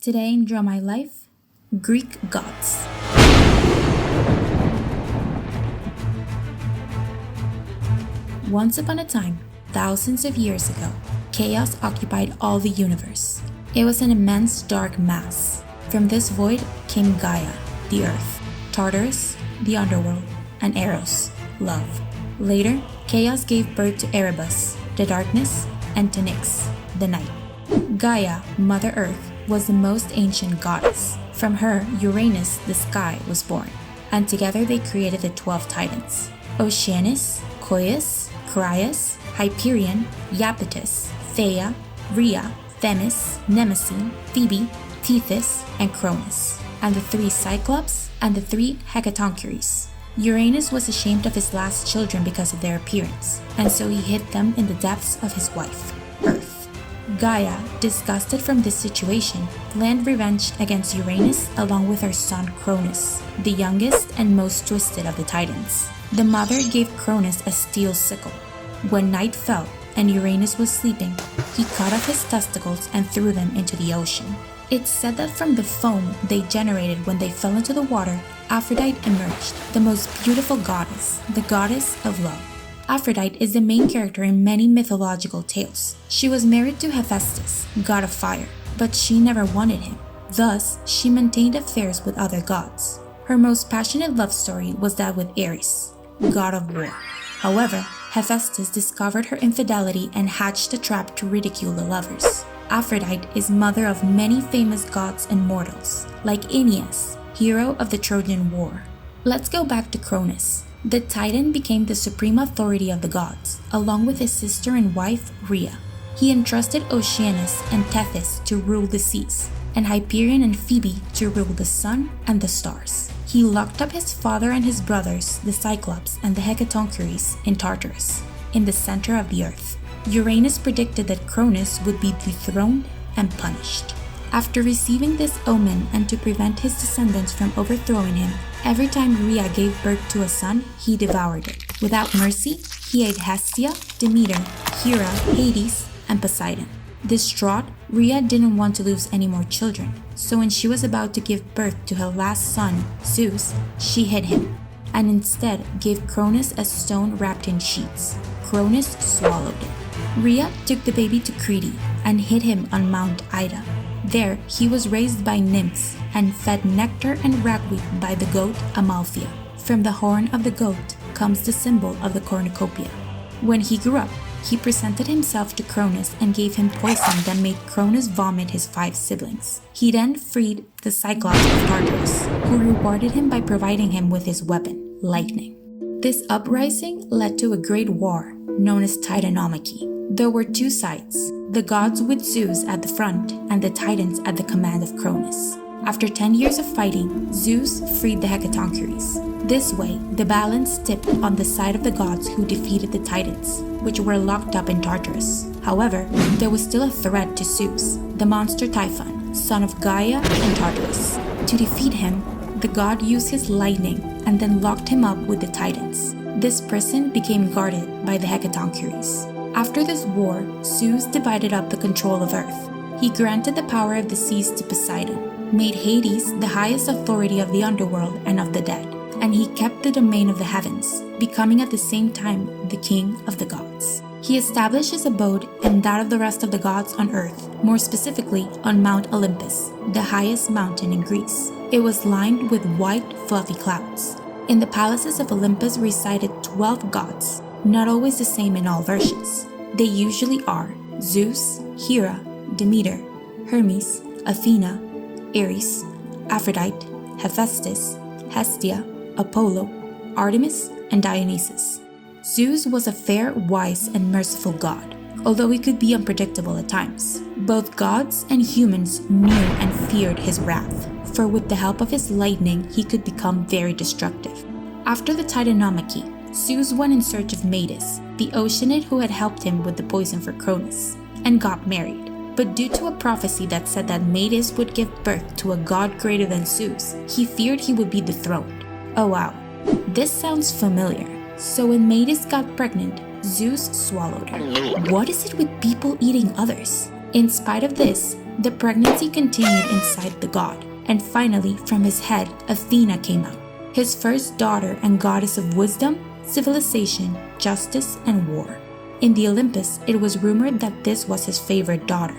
Today in Draw My Life, Greek Gods. Once upon a time, thousands of years ago, chaos occupied all the universe. It was an immense dark mass. From this void came Gaia, the earth, Tartarus, the underworld, and Eros, love. Later, chaos gave birth to Erebus, the darkness, and to Nyx, the night. Gaia, Mother Earth, was the most ancient goddess. From her, Uranus, the sky, was born, and together they created the 12 titans: Oceanus, Coeus, Crius, Hyperion, Iapetus, Theia, Rhea, Themis, Mnemosyne, Phoebe, Tethys, and Cronus, and the 3 Cyclops and the 3 Hecatoncheires. Uranus was ashamed of his last children because of their appearance, and so he hid them in the depths of his wife, Earth. Gaia, disgusted from this situation, planned revenge against Uranus along with her son Cronus, the youngest and most twisted of the Titans. The mother gave Cronus a steel sickle. When night fell and Uranus was sleeping, he cut off his testicles and threw them into the ocean. It's said that from the foam they generated when they fell into the water, Aphrodite emerged, the most beautiful goddess, the goddess of love. Aphrodite is the main character in many mythological tales. She was married to Hephaestus, god of fire, but she never wanted him. Thus, she maintained affairs with other gods. Her most passionate love story was that with Ares, god of war. However, Hephaestus discovered her infidelity and hatched a trap to ridicule the lovers. Aphrodite is mother of many famous gods and mortals, like Aeneas, hero of the Trojan War. Let's go back to Cronus. The Titan became the supreme authority of the gods, along with his sister and wife, Rhea. He entrusted Oceanus and Tethys to rule the seas, and Hyperion and Phoebe to rule the sun and the stars. He locked up his father and his brothers, the Cyclops and the Hecatoncheires, in Tartarus, in the center of the earth. Uranus predicted that Cronus would be dethroned and punished. After receiving this omen and to prevent his descendants from overthrowing him, every time Rhea gave birth to a son, he devoured it. Without mercy, he ate Hestia, Demeter, Hera, Hades, and Poseidon. Distraught, Rhea didn't want to lose any more children, so when she was about to give birth to her last son, Zeus, she hid him, and instead gave Cronus a stone wrapped in sheets. Cronus swallowed it. Rhea took the baby to Crete and hid him on Mount Ida. There, he was raised by nymphs and fed nectar and ragweed by the goat Amalthea. From the horn of the goat comes the symbol of the cornucopia. When he grew up, he presented himself to Cronus and gave him poison that made Cronus vomit his 5 siblings. He then freed the Cyclops of Tartarus, who rewarded him by providing him with his weapon, lightning. This uprising led to a great war known as Titanomachy. There were 2 sides, the gods with Zeus at the front and the Titans at the command of Cronus. After 10 years of fighting, Zeus freed the Hecatoncheires. This way, the balance tipped on the side of the gods who defeated the Titans, which were locked up in Tartarus. However, there was still a threat to Zeus, the monster Typhon, son of Gaia and Tartarus. To defeat him, the god used his lightning and then locked him up with the Titans. This prison became guarded by the Hecatoncheires. After this war, Zeus divided up the control of Earth. He granted the power of the seas to Poseidon, made Hades the highest authority of the underworld and of the dead, and he kept the domain of the heavens, becoming at the same time the king of the gods. He established his abode and that of the rest of the gods on Earth, more specifically on Mount Olympus, the highest mountain in Greece. It was lined with white, fluffy clouds. In the palaces of Olympus resided 12 gods, not always the same in all versions. They usually are Zeus, Hera, Demeter, Hermes, Athena, Ares, Aphrodite, Hephaestus, Hestia, Apollo, Artemis, and Dionysus. Zeus was a fair, wise, and merciful god, although he could be unpredictable at times. Both gods and humans knew and feared his wrath, for with the help of his lightning he could become very destructive. After the Titanomachy, Zeus went in search of Metis, the Oceanid who had helped him with the poison for Cronus, and got married. But due to a prophecy that said that Metis would give birth to a god greater than Zeus, he feared he would be dethroned. Oh wow, this sounds familiar. So when Metis got pregnant, Zeus swallowed her. What is it with people eating others? In spite of this, The pregnancy continued inside the god, and finally from his head Athena came out, his first daughter and goddess of wisdom, civilization, justice, and war. In the Olympus, it was rumored that this was his favorite daughter.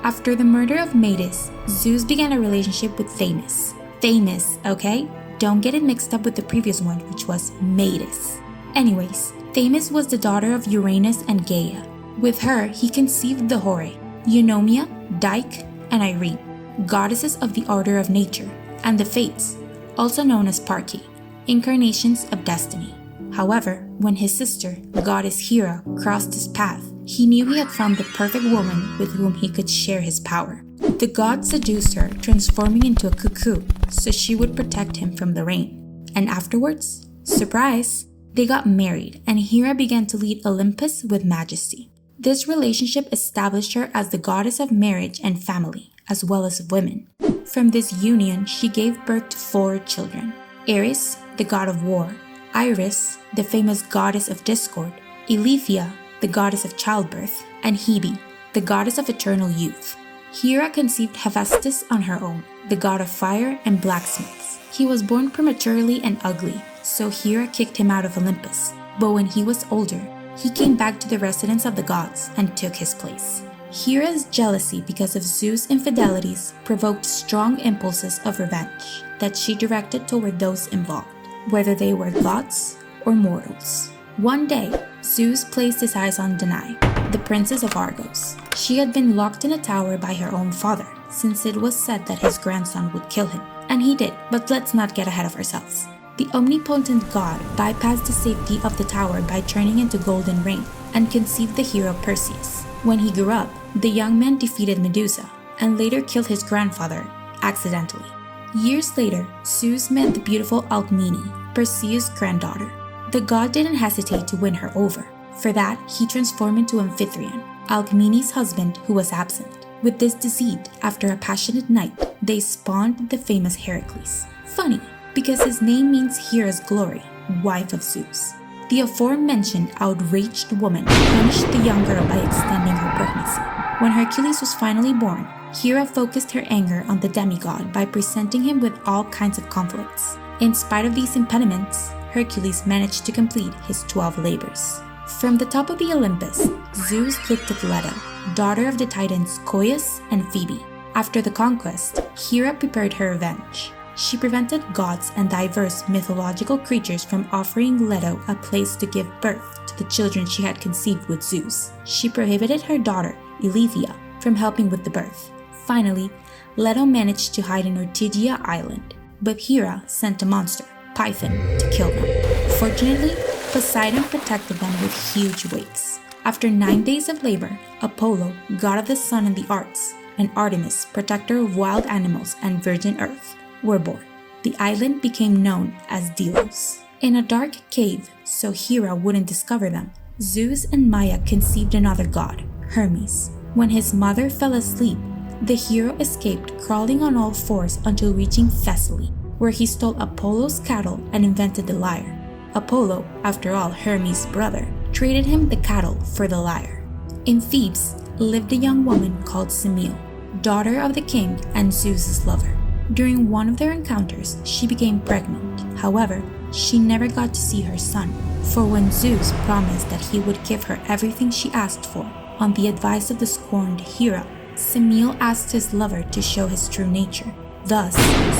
After the murder of Metis, Zeus began a relationship with Themis. Themis, okay? Don't get it mixed up with the previous one, which was Metis. Anyways, Themis was the daughter of Uranus and Gaia. With her, he conceived the Horae, Eunomia, Dike, and Irene, goddesses of the order of nature, and the Fates, also known as Parcae, incarnations of destiny. However, when his sister, goddess Hera, crossed his path, he knew he had found the perfect woman with whom he could share his power. The god seduced her, transforming into a cuckoo so she would protect him from the rain. And afterwards, surprise, they got married and Hera began to lead Olympus with majesty. This relationship established her as the goddess of marriage and family, as well as of women. From this union, she gave birth to 4 children: Ares, the god of war; Iris, the famous goddess of discord; Eileithyia, the goddess of childbirth; and Hebe, the goddess of eternal youth. Hera conceived Hephaestus on her own, the god of fire and blacksmiths. He was born prematurely and ugly, so Hera kicked him out of Olympus. But when he was older, he came back to the residence of the gods and took his place. Hera's jealousy because of Zeus' infidelities provoked strong impulses of revenge that she directed toward those involved, whether they were gods or mortals. One day, Zeus placed his eyes on Danae, the princess of Argos. She had been locked in a tower by her own father, since it was said that his grandson would kill him. And he did, but let's not get ahead of ourselves. The omnipotent god bypassed the safety of the tower by turning into golden rain and conceived the hero Perseus. When he grew up, the young man defeated Medusa and later killed his grandfather accidentally. Years later, Zeus met the beautiful Alcmene, Perseus' granddaughter. The god didn't hesitate to win her over. For that, he transformed into Amphitryon, Alcmene's husband who was absent. With this deceit, after a passionate night, they spawned the famous Hercules. Funny, because his name means Hera's glory, wife of Zeus. The aforementioned outraged woman punished the young girl by extending her pregnancy. When Hercules was finally born, Hera focused her anger on the demigod by presenting him with all kinds of conflicts. In spite of these impediments, Hercules managed to complete his 12 labors. From the top of the Olympus, Zeus looked at Leto, daughter of the titans Coeus and Phoebe. After the conquest, Hera prepared her revenge. She prevented gods and diverse mythological creatures from offering Leto a place to give birth to the children she had conceived with Zeus. She prohibited her daughter, Eileithyia, from helping with the birth. Finally, Leto managed to hide in Ortygia Island, but Hera sent a monster, Python, to kill them. Fortunately, Poseidon protected them with huge wakes. After 9 days of labor, Apollo, god of the sun and the arts, and Artemis, protector of wild animals and virgin earth, were born. The island became known as Delos. In a dark cave, so Hera wouldn't discover them, Zeus and Maia conceived another god, Hermes. When his mother fell asleep, the hero escaped, crawling on all fours until reaching Thessaly, where he stole Apollo's cattle and invented the lyre. Apollo, after all Hermes' brother, traded him the cattle for the lyre. In Thebes lived a young woman called Semele, daughter of the king and Zeus's lover. During one of their encounters, she became pregnant. However, she never got to see her son, for when Zeus promised that he would give her everything she asked for, on the advice of the scorned Hera, Semele asked his lover to show his true nature. Thus,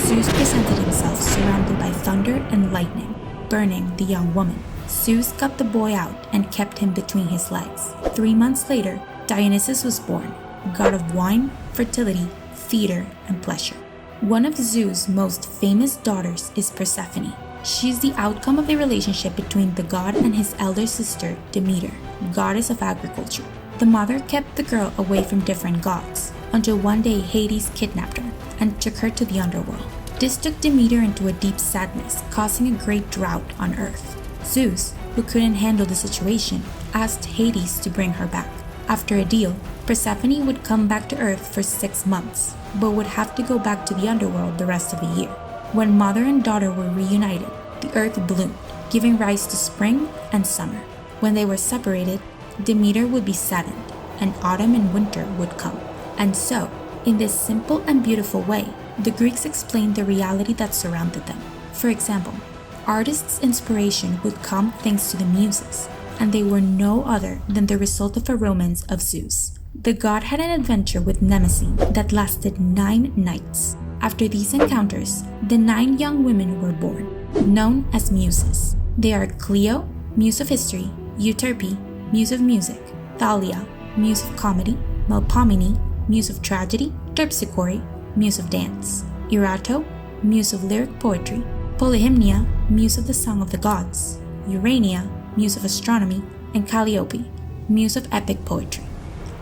Zeus presented himself surrounded by thunder and lightning, burning the young woman. Zeus got the boy out and kept him between his legs. 3 months later, Dionysus was born, god of wine, fertility, theater, and pleasure. One of Zeus' most famous daughters is Persephone. She is the outcome of the relationship between the god and his elder sister, Demeter, goddess of agriculture. The mother kept the girl away from different gods, until one day Hades kidnapped her and took her to the underworld. This took Demeter into a deep sadness, causing a great drought on Earth. Zeus, who couldn't handle the situation, asked Hades to bring her back. After a deal, Persephone would come back to Earth for 6 months, but would have to go back to the underworld the rest of the year. When mother and daughter were reunited, the Earth bloomed, giving rise to spring and summer. When they were separated, Demeter would be saddened, and autumn and winter would come. And so, In this simple and beautiful way, the Greeks explained the reality that surrounded them. For example, artists' inspiration would come thanks to the Muses, and they were no other than the result of a romance of Zeus. The god had an adventure with Nemesis that lasted 9 nights. After these encounters, the 9 young women were born, known as Muses. They are Clio, Muse of History; Euterpe, Muse of Music; Thalia, Muse of Comedy; Melpomene, Muse of Tragedy; Terpsichore, Muse of Dance; Erato, Muse of Lyric Poetry; Polyhymnia, Muse of the Song of the Gods; Urania, Muse of Astronomy; and Calliope, Muse of Epic Poetry.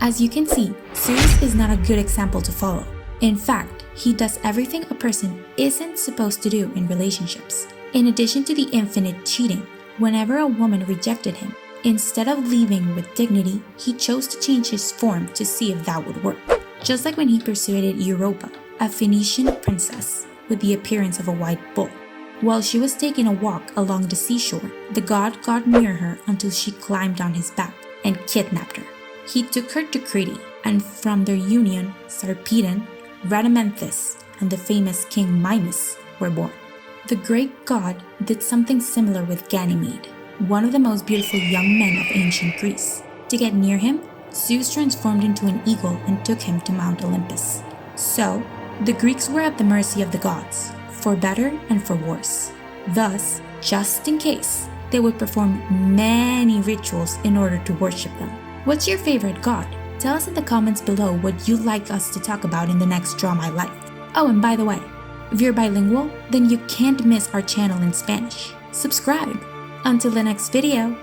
As you can see, Zeus is not a good example to follow. In fact, he does everything a person isn't supposed to do in relationships. In addition to the infinite cheating, whenever a woman rejected him, instead of leaving with dignity, he chose to change his form to see if that would work. Just like when he persuaded Europa, a Phoenician princess, with the appearance of a white bull. While she was taking a walk along the seashore, the god got near her until she climbed on his back and kidnapped her. He took her to Crete, and from their union, Sarpedon, Rhadamanthus, and the famous King Minos were born. The Greek god did something similar with Ganymede, one of the most beautiful young men of ancient Greece. To get near him, Zeus transformed into an eagle and took him to Mount Olympus. So, the Greeks were at the mercy of the gods, for better and for worse. Thus, just in case, they would perform many rituals in order to worship them. What's your favorite god? Tell us in the comments below what you'd like us to talk about in the next Draw My Life. Oh, and by the way, if you're bilingual, then you can't miss our channel in Spanish. Subscribe! Until the next video!